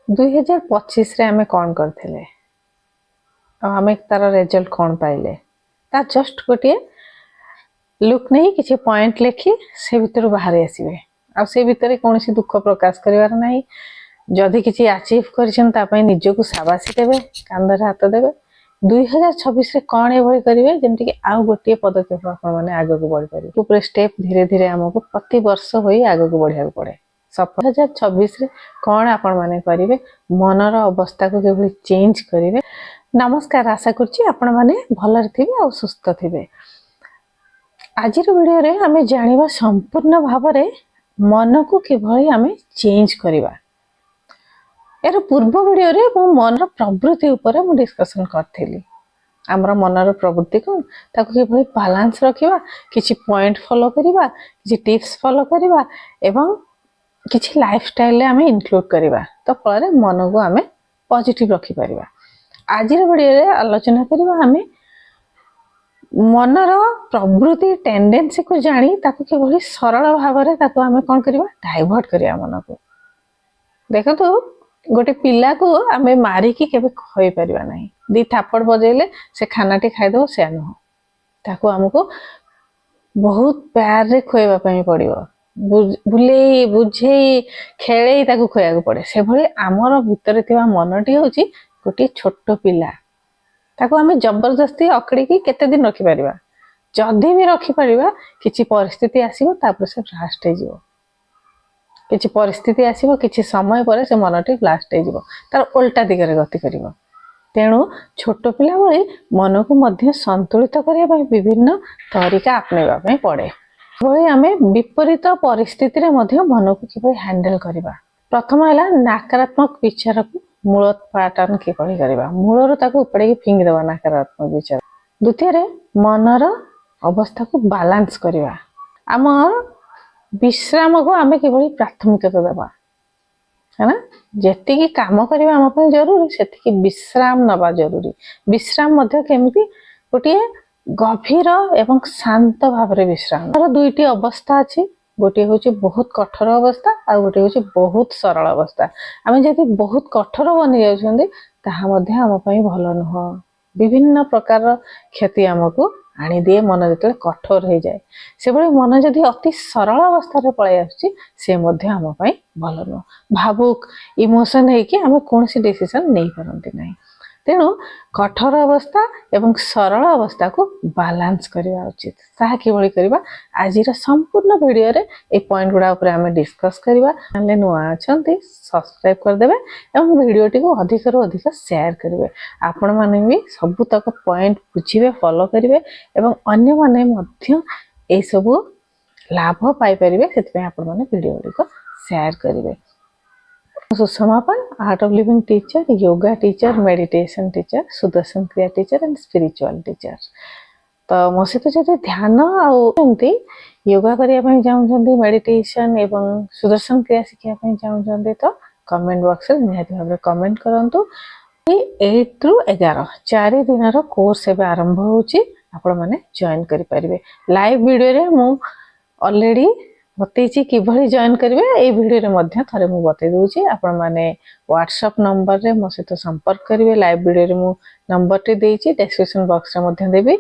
2025 रे आमे कौन करथिले आमे तार रिजल्ट कौन पाइले ता जस्ट गोटे लुक नहीं किसी पॉइंट लेखि से भितर बाहर आसीबे आ से भितर कौन सी दुख प्रकाश करिवार नाही जदि किसी अचीव करिसन ता पई निजको शाबाशी देबे कांदर हाथ देबे 2026 रे कौन एभଳି करिवे जेंति कि आउ गोटे पदक्षेप आपण माने आगे को बढ़ पारि ऊपर स्टेप धीरे धीरे हमको प्रति वर्ष होई आगे को बढ़िया पड़े 2026 रे कौन आपण माने करिवे मनर अवस्था को केभଳି चेंज करिवे। नमस्कार आशा करछि आपण माने भलर थिबे आ सुस्थ थिबे। आजिर वीडियो रे हमें जानिबा संपूर्ण भाव रे मन को किभଳି हमें चेंज करिवा। यार पूर्व वीडियो रे मो मनर प्रवृत्ति ऊपर मु डिस्कशन करथिली हमर मनर प्रवृत्ति को ताको किभଳି बैलेंस रखिबा किछि पॉइंट फॉलो करिबा किछि टिप्स फॉलो करिबा एवं किछि लाइफस्टाइल रे हमें इंक्लूड करिबा तो फल मन को हमें पॉजिटिव रखि परिबा। आजिर वीडियो रे आलोचना करिबा हमें मनर प्रवृत्ति टेंडेंसी को जानी ताको किभଳି सरल भाव रे ताको हमें कोन करिबा डाइवर्ट करिया मन को। देखो तो गोटे पिला को हमें मारी की केबे खई परिबा नाही दी थापड़ बजेले से खानाटी खाइ दो से न ताको हमको बहुत प्यार रे खोइबा पई पड़िबो बुले बुझे खेले ताको खोया को पड़े से भली हमर भीतर थिबा मनटी होची गोटे छोट पिला ताको हमें जबरदस्ती अकड़ी की केते दिन रखि परिबा जदी भी रखि परिबा किछि परिस्थिति आसीबो तापर से ब्लास्ट हे जिवो किछि परिस्थिति आसीबो किछि समय परे से मनटी ब्लास्ट हे जिवो तार उल्टा दिगरे गति करिवो। तेणु छोट पिला भली मन को मध्य संतुलित करिया पई विभिन्न तरीका अपनेबा पई पड़े भली हमें विपरीत परिस्थिति रे मध्य मन को किभଳି हैंडल करिबा। प्रथम हैला नकारात्मक विचार को मूलोत्पाटन किभଳି करिबा मूलरो ताको उपड़े की फिंग देबा नकारात्मक विचार। द्वितीय रे मनर अवस्था को बैलेंस करिबा हमर विश्राम को हमें किभଳି प्राथमिकता देबा है ना जेति की काम करिबा हम पे जरूरी सेति की विश्राम नबा जरूरी। विश्राम मध्य केमिति गोटे गभीर एवं शांत भाव रे विश्राम और दुईटी अवस्था अछि गोटे होची बहुत कठोर अवस्था आ गोटे होची बहुत सरल अवस्था। आमे जति बहुत कठोर बनि जाउछन्ती ताहा मध्य हम पई भलो नहो विभिन्न प्रकार क्षति हमको आनी दिए मन जते कठोर हो जाए से बळे मन जदि अति सरल अवस्था रे पळे आछि से मध्य हम पई भलो न भावुक इमोशन है कि हमें कौन सी डिसीजन नहीं करंती नहीं। तेणु कठोर अवस्था एवं सरल अवस्था को बैलेंस करबा उचित ताहा किभଳି करबा आजिर संपूर्ण वीडियो रे ए पॉइंट गुडा ऊपर हमें डिस्कस करबा। चैनल नुआ अछंती सब्सक्राइब कर देबे एवं वीडियो टी को अधिक रो अधिक शेयर करिवे आपण माने भी सब तक पॉइंट बुझिबे फॉलो करिवे एवं अन्य माने मध्य ए सब लाभ पाई परिवे सेति आपण माने वीडियो को शेयर करिवे। सुषमापन Art of Living teacher yoga teacher meditation teacher Sudarshan Kriya teacher and spiritual teacher तो मो सहित जदि ध्यान आमती योगा करने चाहते मेडिटेशन एवं सुदर्शन क्रिया शिखा चाहते तो कमेंट बॉक्स में निहाती भाव कमेंट करूँ। 8 ରୁ 11 4 दिन कोर्स एवं आरंभ होची आपण माने जॉइन करि परिबे। लाइव वीडियो रे मु ऑलरेडी बतैछि किभଳି जॉइन करिवे ए वीडियो रे मध्य थरे मु बतै दोछि आपण माने व्हाट्सएप नंबर रे मो सहित संपर्क करिवे। लाइव वीडियो रे मु नंबर टे देछि डिस्क्रिप्शन बॉक्स रे मध्य देबी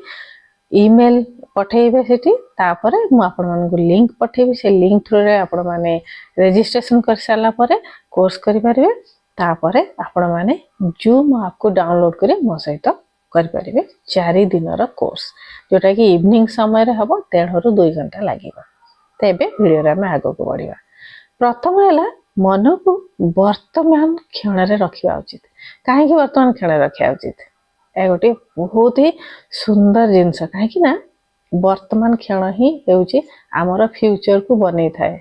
ईमेल पठेइबे सेठी तापरे मु आपण मन को लिंक पठेइबे से लिंक थ्रू रे आपण माने रजिस्ट्रेशन कर साला परे कोर्स करि परिवे तापरे आपण माने जूम ऐप को डाउनलोड करे मो सहित कर परिवे 4 दिन रो कोर्स जोटा कि इवनिंग समय रे हबो 1.5 ରୁ 2 घंटा लागिबो। तेबे वीडियो रे हम आगो को बढ़िबा। प्रथम हैला मन को वर्तमान क्षण रे रखिबा उचित काहे कि वर्तमान क्षण रे रखिया उचित ए गोटे बहुत ही सुंदर जिंस काहे कि ना वर्तमान क्षण ही हेउची हमर फ्यूचर को बनै थाए।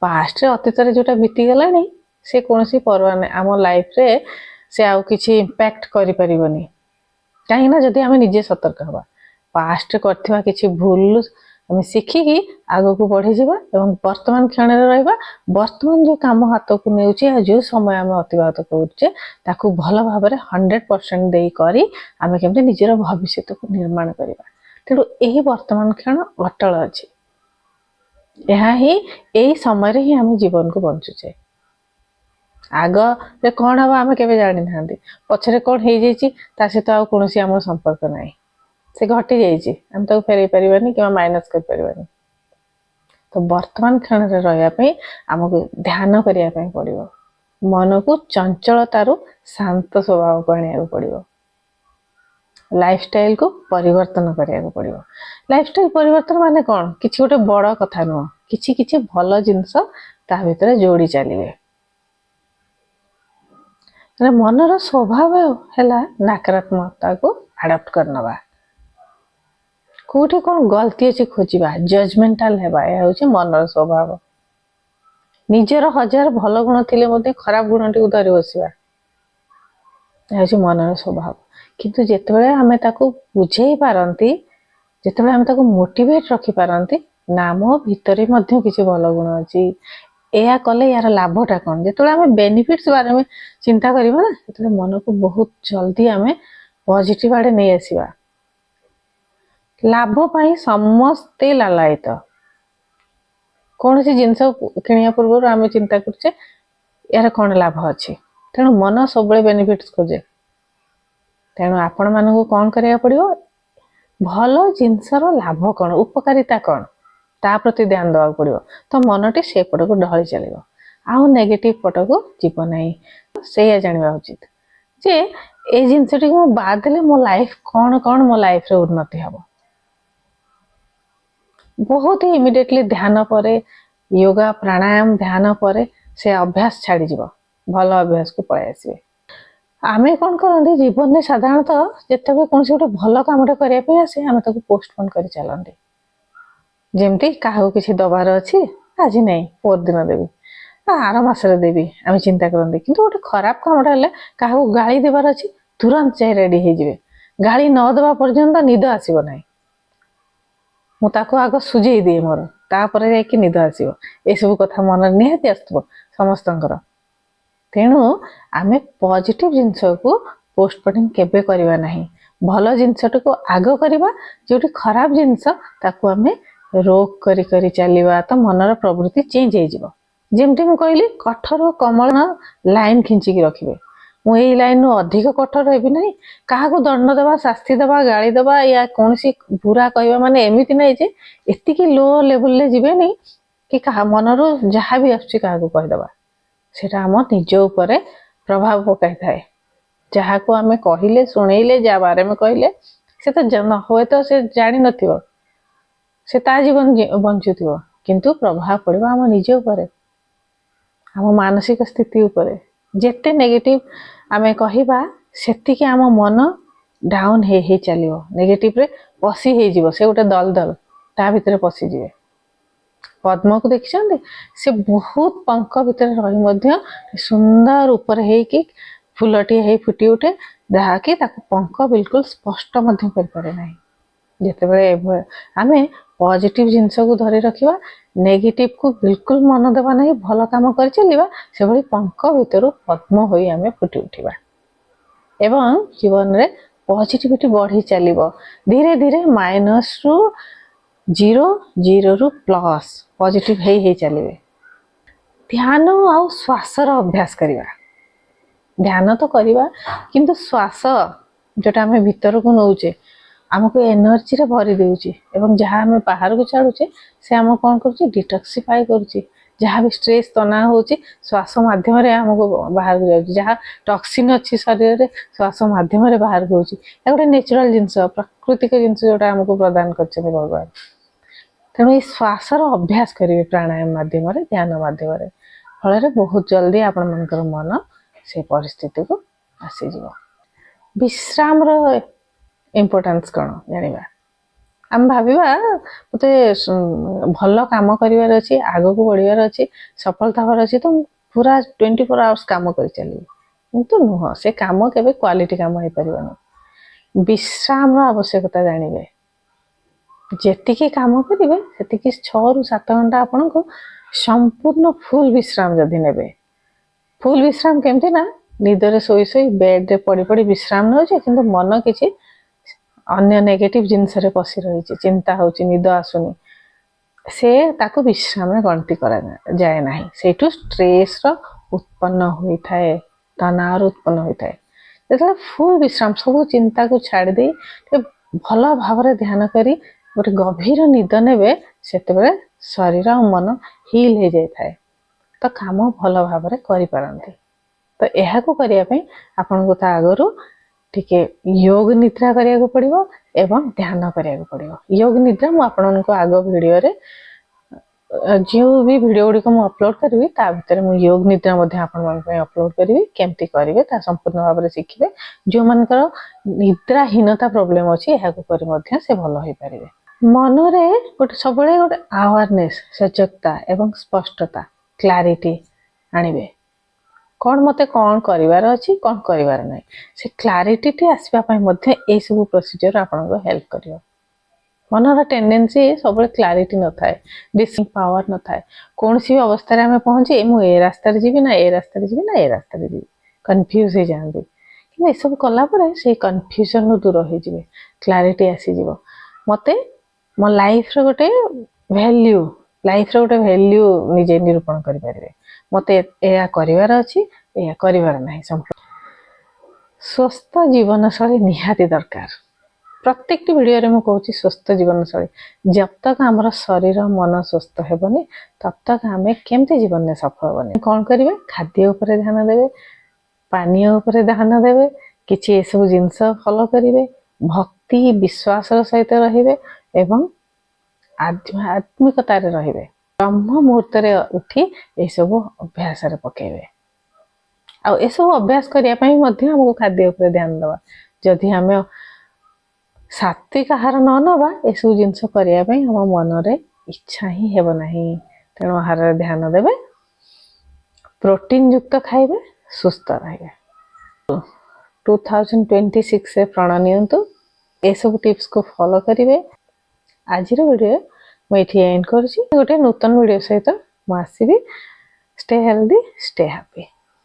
पास्ट रे अतीत रे जोटा बीती गलानी से कोनसी परवा नै हम लाइफ रे से आउ किछि इंपैक्ट करि परिबनी काहे ना जदी हम निजे सतर्क हबा पास्ट करथिबा किछि भूल हमें शिखिकी आगो को बढ़ी जावा एवं वर्तमान क्षण रे रहबा वर्तमान जो काम हाथ को नेउची जो समय हम अतिबाहित करूचे ताकू भल भाव रे 100% देई करी आमे केमते निजर भविष्य को निर्माण करिबा। तेणु एही वर्तमान क्षण अटल अछि यह ही एही समय रे ही हम जीवन को बंचुचे ଆଗରେ କ'ଣ ହବ ଆମେ କେବେ ଜାଣିନାହାନ୍ତି, ପଛରେ କ'ଣ ହେଇଯାଇଛି ତା ସହିତ ଆଉ କୌଣସି ଆମର ସମ୍ପର୍କ ନାହିଁ। ସେ ଘଟି ଯାଇଛି, ଆମେ ତାକୁ ଫେରେଇ ପାରିବାନି କିମ୍ବା ମାଇନସ୍ କରିପାରିବାନି। ତ ବର୍ତ୍ତମାନ କ୍ଷଣରେ ରହିବା ପାଇଁ ଆମକୁ ଧ୍ୟାନ କରିବା ପାଇଁ ପଡ଼ିବ। ମନକୁ ଚଞ୍ଚଳତାରୁ ଶାନ୍ତ ସ୍ୱଭାବକୁ ଆଣିବାକୁ ପଡ଼ିବ। ଲାଇଫଷ୍ଟାଇଲକୁ ପରିବର୍ତ୍ତନ କରିବାକୁ ପଡ଼ିବ। ଲାଇଫଷ୍ଟାଇଲ ପରିବର୍ତ୍ତନ ମାନେ କ'ଣ? କିଛି ଗୋଟେ ବଡ଼ କଥା ନୁହଁ, କିଛି କିଛି ଭଲ ଜିନିଷ ତା ଭିତରେ ଯୋଡ଼ି ଚାଲିବେ। ମନର ସ୍ୱଭାବ ହେଲା ନକାରାତ୍ମକତାକୁ ଆଡପ୍ଟ କରିନେବା, କୋଉଠି କ'ଣ ଗଲତି ଅଛି ଖୋଜିବା, ଜଜମେଣ୍ଟାଲ ହେବା, ଏହା ହେଉଛି ମନର ସ୍ୱଭାବ। ନିଜର 1000 ଭଲ ଗୁଣ ଥିଲେ ମଧ୍ୟ ଖରାପ ଗୁଣଟିକୁ ଧରି ବସିବା, ଏହା ହେଉଛି ମନର ସ୍ୱଭାବ। କିନ୍ତୁ ଯେତେବେଳେ ଆମେ ତାକୁ ବୁଝେଇ ପାରନ୍ତି, ଯେତେବେଳେ ଆମେ ତାକୁ ମୋଟିଭେଟ ରଖିପାରନ୍ତି, ନା ମୋ ଭିତରେ ମଧ୍ୟ କିଛି ଭଲ ଗୁଣ ଅଛି, ଏହା କଲେ ୟାର ଲାଭଟା କ'ଣ, ଯେତେବେଳେ ଆମେ ବେନିଫିଟ୍ସ ବାରେ ଚିନ୍ତା କରିବା ନା, ସେତେବେଳେ ମନକୁ ବହୁତ ଜଲ୍ଦି ଆମେ ପଜିଟିଭ ଆଡ଼େ ନେଇ ଆସିବା। ଲାଭ ପାଇଁ ସମସ୍ତେ ଲାଲାୟିତ। କୌଣସି ଜିନିଷ କିଣିବା ପୂର୍ବରୁ ଆମେ ଚିନ୍ତା କରୁଛେ ଏହାର କ'ଣ ଲାଭ ଅଛି, ତେଣୁ ମନ ସବୁବେଳେ ବେନିଫିଟ୍ସ ଖୋଜେ। ତେଣୁ ଆପଣମାନଙ୍କୁ କ'ଣ କରିବାକୁ ପଡ଼ିବ, ଭଲ ଜିନିଷର ଲାଭ କ'ଣ, ଉପକାରିତା କ'ଣ, ତା ପ୍ରତି ଧ୍ୟାନ ଦେବାକୁ ପଡ଼ିବ। ତ ମନଟି ସେପଟକୁ ଢଳି ଚାଲିବ, ଆଉ ନେଗେଟିଭ ପଟକୁ ଯିବ ନାହିଁ। ସେଇଆ ଜାଣିବା ଉଚିତ ଯେ ଏ ଜିନିଷଟିକୁ ମୁଁ ବାଦ ଦେଲେ ମୋ ଲାଇଫ କ'ଣ କ'ଣ ମୋ ଲାଇଫରେ ଉନ୍ନତି ହେବ। ବହୁତ ହି ଇମିଡିଏଟଲି ଧ୍ୟାନ ପରେ, ୟୋଗା ପ୍ରାଣାୟାମ ଧ୍ୟାନ ପରେ ସେ ଅଭ୍ୟାସ ଛାଡ଼ିଯିବ, ଭଲ ଅଭ୍ୟାସକୁ ପଳାଇ ଆସିବେ। ଆମେ କ'ଣ କରନ୍ତି ଜୀବନରେ ସାଧାରଣତଃ ଯେତେବେଳେ କୌଣସି ଗୋଟେ ଭଲ କାମଟେ କରିବା ପାଇଁ ଆସେ, ଆମେ ତାକୁ ପୋଷ୍ଟପୋନ କରି ଚାଲନ୍ତି। ଯେମିତି କାହାକୁ କିଛି ଦବାର ଅଛି, ଆଜି ନାହିଁ ପରଦିନ ଦେବି, ଆର ମାସରେ ଦେବି, ଆମେ ଚିନ୍ତା କରନ୍ତି। କିନ୍ତୁ ଗୋଟେ ଖରାପ କାମଟା ହେଲେ, କାହାକୁ ଗାଳି ଦେବାର ଅଛି, ତୁରନ୍ତ ଯାଇ ରେଡି ହେଇଯିବେ। ଗାଳି ନ ଦେବା ପର୍ଯ୍ୟନ୍ତ ନିଦ ଆସିବ ନାହିଁ। ମୁଁ ତାକୁ ଆଗ ସୁଝେଇ ଦିଏ ମୋର, ତାପରେ ଯାଇକି ନିଦ ଆସିବ। ଏସବୁ କଥା ମନରେ ନିହାତି ଆସୁଥିବ ସମସ୍ତଙ୍କର। ତେଣୁ ଆମେ ପଜିଟିଭ ଜିନିଷକୁ ପୋଷ୍ଟପୋନିଂ କେବେ କରିବା ନାହିଁ। ଭଲ ଜିନିଷଟିକୁ ଆଗ କରିବା, ଯୋଉଠି ଖରାପ ଜିନିଷ ତାକୁ ଆମେ ରୋକ କରି କରି ଚାଲିବା, ତ ମନର ପ୍ରବୃତ୍ତି ଚେଞ୍ଜ ହେଇଯିବ। ଯେମିତି ମୁଁ କହିଲି, କଠୋର କମଳ ଲାଇନ ଖିଞ୍ଚିକି ରଖିବେ। ମୁଁ ଏଇ ଲାଇନରୁ ଅଧିକ କଠୋର ହେବି ନାହିଁ, କାହାକୁ ଦଣ୍ଡ ଦେବା, ଶାସ୍ତି ଦେବା, ଗାଳି ଦେବା, ୟା କୌଣସି ବୁରା କହିବା ମାନେ ଏମିତି ନାହିଁ ଯେ ଏତିକି ଲୋ ଲେଭେଲରେ ଯିବେନି କି କାହା ମନରୁ ଯାହା ବି ଆସୁଛି କାହାକୁ କହିଦେବା। ସେଟା ଆମ ନିଜ ଉପରେ ପ୍ରଭାବ ପକାଇଥାଏ। ଯାହାକୁ ଆମେ କହିଲେ, ଶୁଣେଇଲେ, ଯାହା ବାରେ ଆମେ କହିଲେ, ସେ ତ ହୁଏତ ସେ ଜାଣିନଥିବ, ସେ ତା ଜୀବନ ବଞ୍ଚୁଥିବ, କିନ୍ତୁ ପ୍ରଭାବ ପଡ଼ିବ ଆମ ନିଜ ଉପରେ, ଆମ ମାନସିକ ସ୍ଥିତି ଉପରେ। ଯେତେ ନେଗେଟିଭ ଆମେ କହିବା, ସେତିକି ଆମ ମନ ଡାଉନ ହେଇ ହେଇ ଚାଲିବ, ନେଗେଟିଭରେ ପଶି ହେଇଯିବ। ସେ ଗୋଟେ ଦଲଦଲ, ତା ଭିତରେ ପଶିଯିବେ। ପଦ୍ମକୁ ଦେଖିଛନ୍ତି, ସେ ବହୁତ ପଙ୍କ ଭିତରେ ରହି ମଧ୍ୟ ସୁନ୍ଦର ଉପରେ ହେଇକି ଫୁଲଟିଏ ହେଇ ଫୁଟି ଉଠେ, ଯାହାକି ତାକୁ ପଙ୍କ ବିଲକୁଲ ସ୍ପଷ୍ଟ ମଧ୍ୟ କରିପାରେ ନାହିଁ। ଯେତେବେଳେ ଆମେ ପଜିଟିଭ ଜିନିଷକୁ ଧରି ରଖିବା, ନେଗେଟିଭକୁ ବିଲକୁଲ ମନ ଦେବା ନାହିଁ, ଭଲ କାମ କରି ଚାଲିବା, ସେଭଳି ପଙ୍କ ଭିତରୁ ପଦ୍ମ ହୋଇ ଆମେ ଫୁଟି ଉଠିବା ଏବଂ ଜୀବନରେ ପଜିଟିଭିଟି ବଢ଼ି ଚାଲିବ। ଧୀରେ ଧୀରେ ମାଇନସରୁ 0, 0ରୁ ପ୍ଲସ୍ ପଜିଟିଭ ହେଇ ହେଇ ଚାଲିବେ। ଧ୍ୟାନ ଆଉ ଶ୍ୱାସର ଅଭ୍ୟାସ କରିବା। ଧ୍ୟାନ ତ କରିବା, କିନ୍ତୁ ଶ୍ୱାସ ଯୋଉଟା ଆମେ ଭିତରକୁ ନେଉଛେ, ଆମକୁ ଏନର୍ଜିରେ ଭରି ଦେଉଛି ଏବଂ ଯାହା ଆମେ ବାହାରକୁ ଛାଡ଼ୁଛେ, ସେ ଆମକୁ କ'ଣ କରୁଛି, ଡିଟକ୍ସିଫାଇ କରୁଛି। ଯାହା ବି ଷ୍ଟ୍ରେସ୍ ତନାଅ ହେଉଛି, ଶ୍ୱାସ ମାଧ୍ୟମରେ ଆମକୁ ବାହାରକୁ ଯାଉଛି। ଯାହା ଟକ୍ସିନ୍ ଅଛି ଶରୀରରେ, ଶ୍ୱାସ ମାଧ୍ୟମରେ ବାହାରକୁ ହେଉଛି। ଏହା ଗୋଟେ ନ୍ୟାଚୁରାଲ ଜିନିଷ, ପ୍ରାକୃତିକ ଜିନିଷ ଯୋଉଟା ଆମକୁ ପ୍ରଦାନ କରିଛନ୍ତି ଭଗବାନ। ତେଣୁ ଏଇ ଶ୍ୱାସର ଅଭ୍ୟାସ କରିବେ ପ୍ରାଣାୟାମ ମାଧ୍ୟମରେ, ଧ୍ୟାନ ମାଧ୍ୟମରେ। ଫଳରେ ବହୁତ ଜଲ୍ଦି ଆପଣମାନଙ୍କର ମନ ସେ ପରିସ୍ଥିତିକୁ ଆସିଯିବ। ବିଶ୍ରାମର ଇମ୍ପୋର୍ଟାନ୍ସ କ'ଣ ଜାଣିବା। ଆମେ ଭାବିବା ମୋତେ ଭଲ କାମ କରିବାର ଅଛି, ଆଗକୁ ବଢ଼ିବାର ଅଛି, ସଫଳତା ହେବାର ଅଛି, ତ ମୁଁ ପୁରା 24 ଆୱାର୍ସ କାମ କରି ଚାଲିବି। କିନ୍ତୁ ନୁହଁ, ସେ କାମ କେବେ କ୍ୱାଲିଟି କାମ ହେଇପାରିବନି। ବିଶ୍ରାମର ଆବଶ୍ୟକତା ଜାଣିବେ। ଯେତିକି କାମ କରିବେ, ସେତିକି 6ରୁ 7 ଘଣ୍ଟା ଆପଣଙ୍କୁ ସମ୍ପୂର୍ଣ୍ଣ ଫୁଲ ବିଶ୍ରାମ ଯଦି ନେବେ। ଫୁଲ ବିଶ୍ରାମ କେମିତି ନା, ନିଦରେ ଶୋଇ ଶୋଇ ବେଡରେ ପଡ଼ି ପଡ଼ି ବିଶ୍ରାମ ନେଉଛେ, କିନ୍ତୁ ମନ କିଛି ଅନ୍ୟ ନେଗେଟିଭ ଜିନିଷରେ ପଶି ରହିଛି, ଚିନ୍ତା ହେଉଛି, ନିଦ ଆସୁନି, ସେ ତାକୁ ବିଶ୍ରାମରେ ଗଣତି କରାଯାଏ ନାହିଁ। ସେଇଠୁ ଷ୍ଟ୍ରେସର उत्पन्न होता है तनाव उत्पन्न होता है जो फुल विश्राम सब चिंता को छाड़ दे भल भाव ध्यान करी गोटे गभीर निद ने से शरीर और मन हिल हो जाए तो काम भल भाव करें तो यह करने आपण को आगु टिके योग निद्रा करिया को पड़िबो एवं ध्यान करिया को पड़िबो योग निद्रा मु आपण को आगो वीडियो रे जो भी वीडियो गुडी को मु अपलोड करबी ता भीतर मु योग निद्रा मध्ये आपण मन पे अपलोड करबी केमती करिवे ता संपूर्ण भाव रे सिखिबे जो मानकर निद्राहीनता प्रॉब्लम अछि एहा को करि मध्ये से भलो होई परिबे मन रे गोटे सबले गोटे अवेयरनेस सजगता एवं स्पष्टता क्लैरिटी आनिबे कौन मते कौन करिवार अछि कौन करिवार नै से क्लैरिटी टी आसीबा पय मध्ये ए सब प्रोसीजर आपन को हेल्प करियो मनर टेंडेंसी सब क्लैरिटी न थाए डिसिंग पावर न थाए कौन सी अवस्था रे हमें पहुंचे मु ए रास्ता रे जीवी ना ए रास्ता रे जीवी ना ए रास्ता रे जीवी कंफ्यूज हो जांदी कि ए सब कला पर से कंफ्यूजन दूर हो जिवे क्लैरिटी आसी जीवो मते मो लाइफ रे गोटे वैल्यू निजे निरूपण करि परिबे मते एया करिवार अछि एया करिवार नाही संपूर्ण स्वस्थ जीवन शैली निहाती दरकार प्रत्येक वीडियो रे मु कहूची स्वस्थ जीवन शैली जब तक हमर शरीर मन स्वस्थ हेबनी तब तक हमें केमते जीवन में सफल हेबनी कोन करिवे खाद्य ऊपर ध्यान देबे पानी ऊपर ध्यान देबे किछि ए सब जिंस फॉलो करिवे भक्ति विश्वास सहित रहिबे एवं आध्यात्मिकता रे रहिबे ब्रह्म मुहूर्त रे उठी ए सब अभ्यास रे पकेबे आ ए सब अभ्यास करिया पई मध्ये हमको खाद्य ऊपर ध्यान देबा जदि हमें सात्विक आहार न नबा ए सब जिंस करिया पई हम मन रे इच्छा ही हेबो नाही तेणु आहार रे ध्यान देबे प्रोटीन युक्त खाइबे सुस्थ रहिबे 2026 से प्रण नियंतु ए सब टिप्स को फॉलो करिवे आज वीडियो मैं ये एंड कर गोटे नूतन वीडियो सहित मुझे स्टे हेल्दी स्टे हैप्पी।